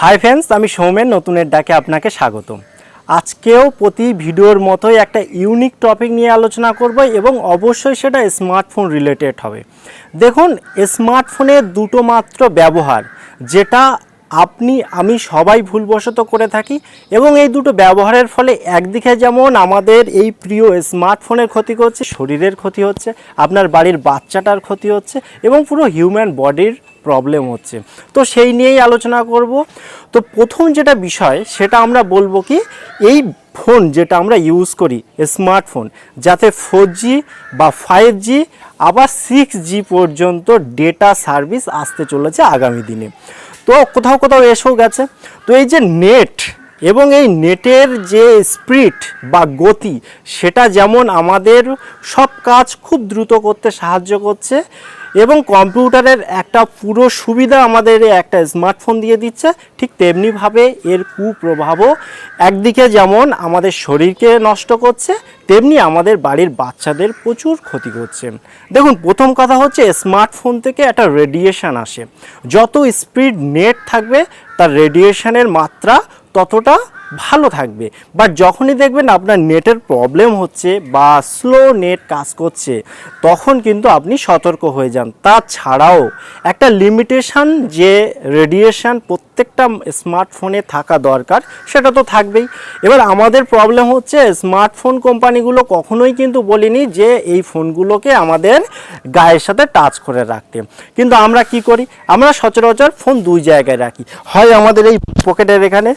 Hi friends, আমি সৌমেন নতুনের ডাকে আপনাকে স্বাগতম। আজকেও প্রতি ভিডিওর মতোই একটা ইউনিক টপিক নিয়ে আলোচনা করব এবং অবশ্যই সেটা স্মার্টফোন রিলেটেড হবে। দেখুন, স্মার্টফোনের দুটো মাত্র ব্যবহার যেটা আমি সবাই ভুলবশত করে থাকি, এবং এই দুটো ব্যবহারের ফলে একদিকে যেমন আমাদের এই প্রিয় স্মার্টফোনের ক্ষতি হচ্ছে, শরীরের ক্ষতি হচ্ছে, আপনার বাড়ির বাচ্চাটার ক্ষতি হচ্ছে এবং পুরো হিউম্যান বডির প্রবলেম হচ্ছে। তো সেই নিয়েই আলোচনা করব। তো প্রথম যেটা বিষয় সেটা আমরা বলবো কি, এই ফোন যেটা আমরা ইউজ করি স্মার্টফোন, যাতে 4G বা 5G আবার 6G পর্যন্ত ডেটা সার্ভিস আসতে চলেছে আগামী দিনে। তো কোথাও কোথাও এসেও গেছে। তো এই যে নেট এবং এই নেটের যে স্পিড বা গতি, সেটা যেমন আমাদের সব কাজ খুব দ্রুত করতে সাহায্য করছে এবং কম্পিউটারের একটা পুরো সুবিধা আমাদের একটা স্মার্টফোন দিয়ে দিচ্ছে, ঠিক তেমনিভাবে এর কুপ্রভাবও একদিকে যেমন আমাদের শরীরকে নষ্ট করছে, তেমনি আমাদের বাড়ির বাচ্চাদের প্রচুর ক্ষতি করছে। দেখুন, প্রথম কথা হচ্ছে স্মার্টফোন থেকে একটা রেডিয়েশন আসে। যত স্পিড নেট থাকবে তার রেডিয়েশনের মাত্রা ততটা ভালো থাকবে। বাট যখনই দেখবেন আপনার নেটের প্রবলেম হচ্ছে বা স্লো নেট কাজ করছে, তখন কিন্তু আপনি সতর্ক হয়ে যান। তাছাড়াও একটা লিমিটেশন যে রেডিয়েশন প্রত্যেকটা স্মার্টফোনে থাকা দরকার, সেটা তো থাকবেই। এবার আমাদের প্রবলেম হচ্ছে স্মার্টফোন কোম্পানিগুলো কখনোই কিন্তু বলিনি যে এই ফোনগুলোকে আমাদের গায়ের সাথে টাচ করে রাখতে। কিন্তু আমরা কি করি, আমরা সচরাচর ফোন দুই জায়গায় রাখি। হয় আমাদের এই পকেটের এখানে,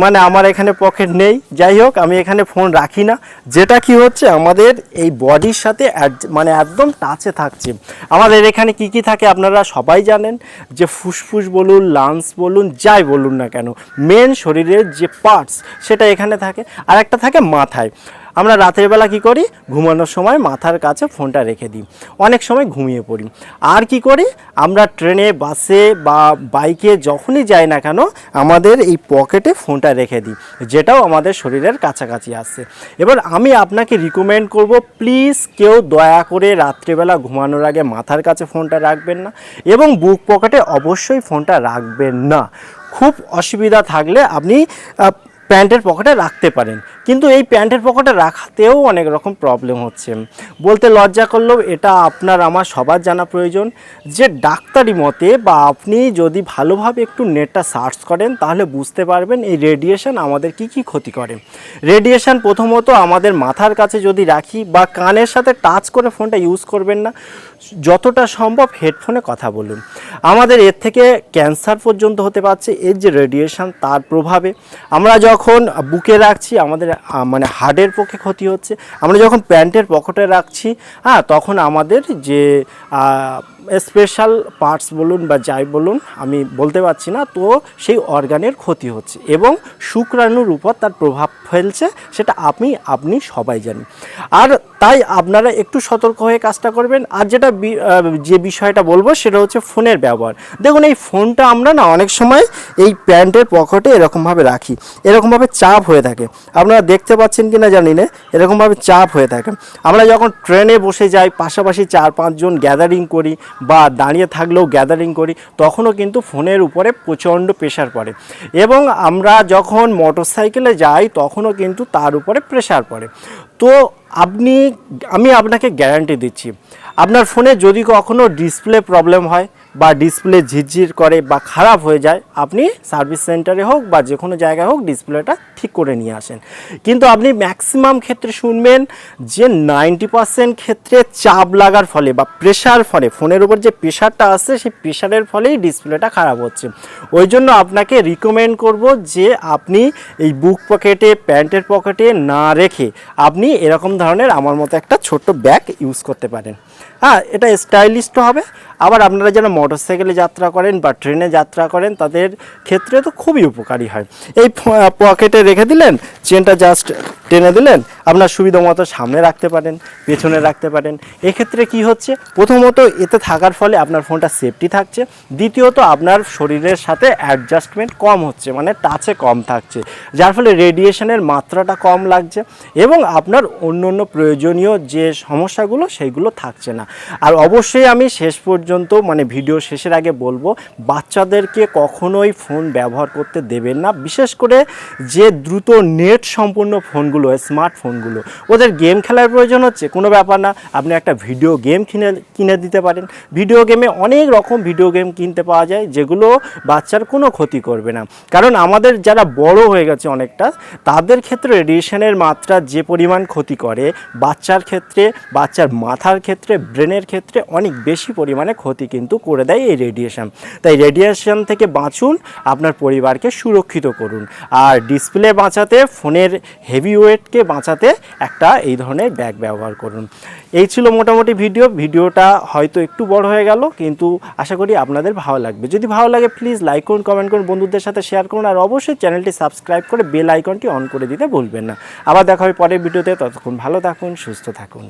মানে আমার এখানে পকেট নেই, যাই হোক আমি এখানে ফোন রাখি না, যেটা কি হচ্ছে আমাদের এই বডির সাথে মানে একদম টাচে থাকছে। আমাদের এখানে কি কি থাকে আপনারা সবাই জানেন, যে ফুসফুস বলুন, লাংস বলুন, যাই বলুন না কেন, মেন শরীরের যে পার্টস সেটা এখানে থাকে, আর একটা থাকে মাথায়। আমরা রাতের বেলা কি করি, ঘুমানোর সময় মাথার কাছে ফোনটা রেখে দিই, অনেক সময় ঘুমিয়ে পড়ি। আর কি করি, আমরা ট্রেনে, বাসে বা বাইকে যখনই যাই না কেন, আমাদের এই পকেটে ফোনটা রেখে দিই, যেটাও আমাদের শরীরের কাছাকাছি আসছে। এবার আমি আপনাকে রিকমেন্ড করব, প্লিজ কেউ দয়া করে রাত্রিবেলা ঘুমানোর আগে মাথার কাছে ফোনটা রাখবেন না, এবং বুক পকেটে অবশ্যই ফোনটা রাখবেন না। খুব অসুবিধা থাকলে আপনি প্যান্টের পকেটে রাখতে পারেন, কিন্তু এই প্যান্টের পকেটে রাখাতেও অনেক রকম প্রবলেম হচ্ছে। বলতে লজ্জা করলেও এটা আপনার আমার সবার জানা প্রয়োজন, যে ডাক্তারি মতে বা আপনি যদি ভালোভাবে একটু নেটটা সার্চ করেন, তাহলে বুঝতে পারবেন এই রেডিয়েশন আমাদের কি কি ক্ষতি করে। রেডিয়েশন প্রথমত আমাদের মাথার কাছে যদি রাখি বা কানের সাথে টাচ করে ফোনটা ইউজ করবেন না, যতটা সম্ভব হেডফোনে কথা বলুন। আমাদের এর থেকে ক্যান্সার পর্যন্ত হতে পারছে এর যে রেডিয়েশন, তার প্রভাবে। আমরা যখন বুকে রাখছি, আমাদের মানে হার্টের পক্ষে ক্ষতি হচ্ছে। আমরা যখন প্যান্টের পকেটে রাখছি, তখন আমাদের যে স্পেশাল পার্টস বলুন বা যাই বলুন, আমি বলতে পারছি না, তো সেই অর্গানের ক্ষতি হচ্ছে এবং শুক্রাণুর উপর তার প্রভাব ফেলছে, সেটা আপনি সবাই জানি। আর তাই আপনারা একটু সতর্ক হয়ে কাজটা করবেন। আর যে বিষয়টা বলবো সেটা হচ্ছে ফোনের ব্যবহার। দেখুন, এই ফোনটা আমরা না অনেক সময় এই প্যান্টের পকেটে এরকমভাবে রাখি, এরকমভাবে চাপ হয়ে থাকে। আপনারা দেখতে পাচ্ছেন কি না জানি না, এরকমভাবে চাপ হয়ে থাকে। আমরা যখন ট্রেনে বসে যাই, পাশাপাশি 4-5 জন গ্যাদারিং করি বা দাঁড়িয়ে থাকলেও গ্যাদারিং করি, তখনও কিন্তু ফোনের উপরে প্রচণ্ড প্রেশার পড়ে। এবং আমরা যখন মোটরসাইকেলে যাই, তখনও কিন্তু তার উপরে প্রেশার পড়ে। তো আমি আপনাকে গ্যারান্টি দিচ্ছি, আপনার ফোনে যদি কখনো ডিসপ্লে প্রবলেম হয় বা ডিসপ্লে ঝিরঝির করে বা খারাপ হয়ে যায়, আপনি সার্ভিস সেন্টারে হোক বা যে কোনো জায়গায় হোক ডিসপ্লেটা ঠিক করে নিয়ে আসেন। কিন্তু আপনি ম্যাক্সিমাম ক্ষেত্রে শুনবেন যে 90% ক্ষেত্রে চাপ লাগার ফলে বা প্রেশার ফলে, ফোনের উপর যে প্রেশারটা আসছে, সেই প্রেশারের ফলেই ডিসপ্লেটা খারাপ হচ্ছে। ওই জন্য আপনাকে রিকমেন্ড করব যে আপনি এই বুক পকেটে, প্যান্টের পকেটে না রেখে আপনি এরকম ধরনের আমার মতো একটা ছোট্ট ব্যাগ ইউজ করতে পারেন। এটা স্টাইলিশও হবে। আবার আপনারা যারা মোটরসাইকেলে যাত্রা করেন বা ট্রেনে যাত্রা করেন, তাদের ক্ষেত্রে তো খুবই উপকারী হয়। এই পকেটে রেখে দিলেন, চেনটা জাস্ট টেনে দিলেন, আপনার সুবিধা মতো সামনে রাখতে পারেন, পেছনে রাখতে পারেন। এক্ষেত্রে কি হচ্ছে, প্রথমত এতে থাকার ফলে আপনার ফোনটা সেফটি থাকছে, দ্বিতীয়ত আপনার শরীরের সাথে অ্যাডজাস্টমেন্ট কম হচ্ছে, মানে টাচে কম থাকছে, যার ফলে রেডিয়েশনের মাত্রাটা কম লাগছে এবং আপনার অন্য প্রয়োজনীয় যে সমস্যাগুলো সেইগুলো থাকছে না। আর অবশ্যই আমি শেষ পর্যন্ত পর্যন্ত মানে ভিডিও শেষের আগে বলবো, বাচ্চাদেরকে কখনোই ফোন ব্যবহার করতে দেবেন না, বিশেষ করে যে দ্রুত নেট সম্পূর্ণ ফোনগুলো, স্মার্টফোনগুলো। ওদের গেম খেলার প্রয়োজন হচ্ছে, কোনো ব্যাপার না, আপনি একটা ভিডিও গেম কিনে দিতে পারেন। ভিডিও গেমে অনেক রকম ভিডিও গেম কিনতে পাওয়া যায়, যেগুলো বাচ্চার কোনো ক্ষতি করবে না। কারণ আমাদের যারা বড় হয়ে গেছে অনেকটা, তাদের ক্ষেত্রে রেডিয়েশনের মাত্রা যে পরিমাণ ক্ষতি করে, বাচ্চার ক্ষেত্রে, বাচ্চার মাথার ক্ষেত্রে, ব্রেনের ক্ষেত্রে অনেক বেশি পরিমাণে ক্ষতি কিন্তু করে দেয় এই রেডিয়েশন। তাই রেডিয়েশন থেকে বাঁচুন, আপনার পরিবারকে সুরক্ষিত করুন। আর ডিসপ্লে বাঁচাতে, ফোনের হেভি ওয়েটকে বাঁচাতে একটা এই ধরনের ব্যাগ ব্যবহার করুন। এই ছিল মোটামুটি ভিডিওটা হয়তো একটু বড় হয়ে গেল, কিন্তু আশা করি আপনাদের ভালো লাগবে। যদি ভালো লাগে প্লিজ লাইক করুন, কমেন্ট করুন, বন্ধুদের সাথে শেয়ার করুন, আর অবশ্যই চ্যানেলটি সাবস্ক্রাইব করে বেল আইকনটি অন করে দিতে ভুলবেন না। আবার দেখা হবে পরের ভিডিওতে, ততক্ষণ ভালো থাকুন, সুস্থ থাকুন।